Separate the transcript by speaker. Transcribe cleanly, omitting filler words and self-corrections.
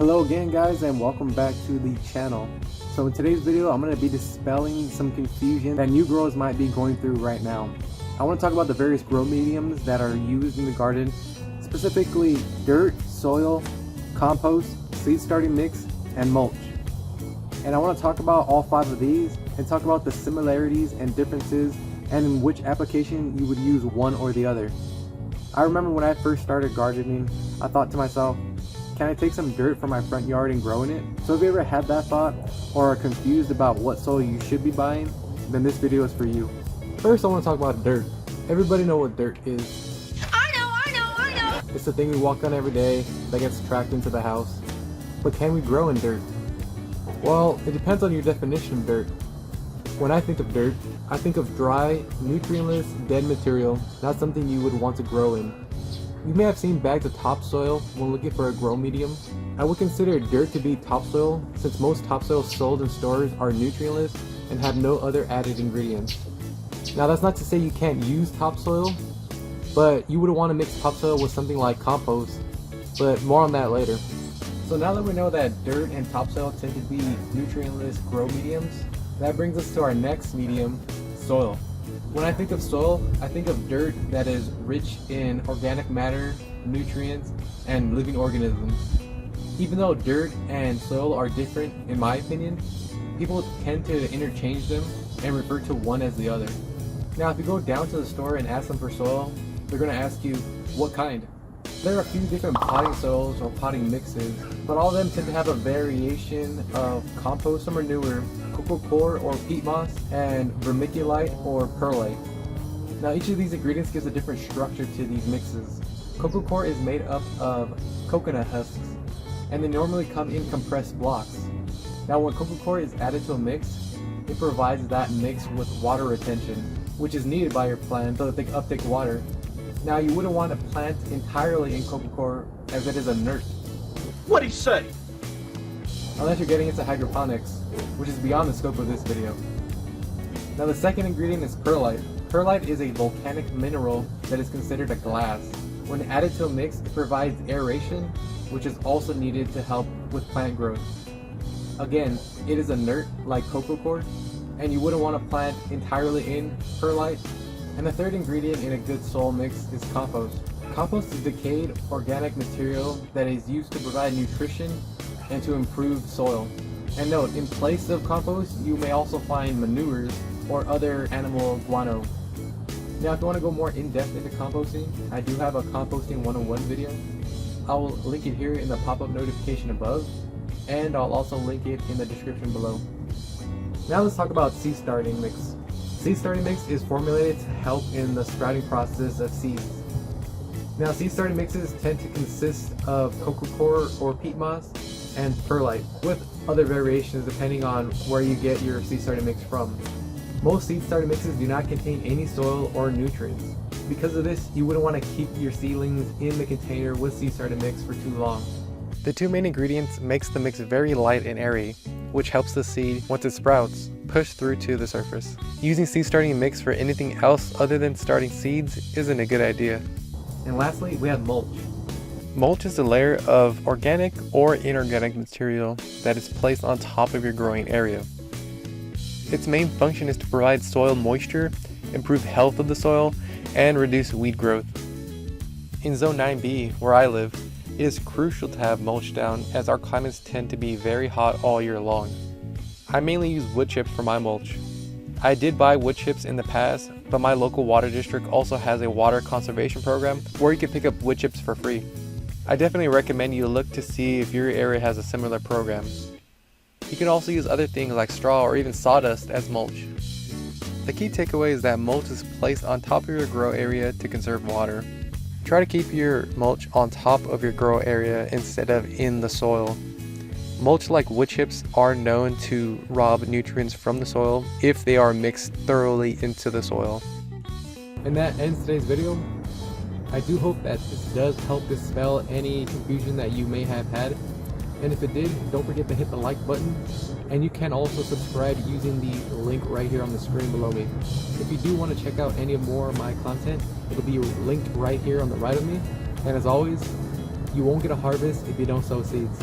Speaker 1: Hello again guys, and welcome back to the channel. So in today's video I'm going to be dispelling some confusion that new growers might be going through right now. I want to talk about the various grow mediums that are used in the garden, specifically dirt, soil, compost, seed starting mix, and mulch. And I want to talk about all 5 of these and talk about the similarities and differences and in which application you would use one or the other. I remember when I first started gardening, I thought to myself, can I take some dirt from my front yard and grow in it? So if you ever had that thought or are confused about what soil you should be buying, then this video is for you. First I want to talk about dirt. Everybody know what dirt is.
Speaker 2: I know.
Speaker 1: It's the thing we walk on every day that gets tracked into the house. But can we grow in dirt? Well, it depends on your definition of dirt. When I think of dirt, I think of dry, nutrientless, dead material, not something you would want to grow in. You may have seen bags of topsoil when looking for a grow medium. I would consider dirt to be topsoil since most topsoil sold in stores are nutrientless and have no other added ingredients. Now that's not to say you can't use topsoil, but you would want to mix topsoil with something like compost, but more on that later. So now that we know that dirt and topsoil tend to be nutrientless grow mediums, that brings us to our next medium, soil. When I think of soil, I think of dirt that is rich in organic matter, nutrients, and living organisms. Even though dirt and soil are different, in my opinion, people tend to interchange them and refer to one as the other. Now, if you go down to the store and ask them for soil, they're going to ask you, what kind? There are a few different potting soils or potting mixes, but all of them tend to have a variation of compost. Some are newer, Coco Coir or peat moss, and vermiculite or perlite. Now each of these ingredients gives a different structure to these mixes. Coco Coir is made up of coconut husks, and they normally come in compressed blocks. Now when Coco Coir is added to a mix, it provides that mix with water retention, which is needed by your plant so that they can uptake water. Now you wouldn't want to plant entirely in Coco Coir as it is inert.
Speaker 3: What'd he say?
Speaker 1: Unless you're getting into hydroponics, which is beyond the scope of this video. Now the second ingredient is perlite. Perlite is a volcanic mineral that is considered a glass. When added to a mix, it provides aeration, which is also needed to help with plant growth. Again, it is inert like Coco Coir, and you wouldn't want to plant entirely in perlite. And the third ingredient in a good soil mix is compost. Compost is decayed organic material that is used to provide nutrition and to improve soil. And note, in place of compost, you may also find manures or other animal guano. Now if you want to go more in depth into composting, I do have a composting 101 video. I will link it here in the pop-up notification above, and I'll also link it in the description below. Now let's talk about seed starting mix. Seed starting mix is formulated to help in the sprouting process of seeds. Now seed starting mixes tend to consist of Coco Coir or peat moss and perlite, with other variations depending on where you get your seed starting mix from. Most seed starting mixes do not contain any soil or nutrients. Because of this, you wouldn't want to keep your seedlings in the container with seed starting mix for too long. The two main ingredients makes the mix very light and airy, which helps the seed, once it sprouts, push through to the surface. Using seed starting mix for anything else other than starting seeds isn't a good idea. And lastly, we have mulch. Mulch is a layer of organic or inorganic material that is placed on top of your growing area. Its main function is to provide soil moisture, improve health of the soil, and reduce weed growth. In Zone 9B, where I live, it is crucial to have mulch down as our climates tend to be very hot all year long. I mainly use wood chips for my mulch. I did buy wood chips in the past, but my local water district also has a water conservation program where you can pick up wood chips for free. I definitely recommend you look to see if your area has a similar program. You can also use other things like straw or even sawdust as mulch. The key takeaway is that mulch is placed on top of your grow area to conserve water. Try to keep your mulch on top of your grow area instead of in the soil. Mulch like wood chips are known to rob nutrients from the soil if they are mixed thoroughly into the soil. And that ends today's video. I do hope that this does help dispel any confusion that you may have had. And if it did, don't forget to hit the like button. And you can also subscribe using the link right here on the screen below me. If you do want to check out any more of my content, it'll be linked right here on the right of me. And as always, you won't get a harvest if you don't sow seeds.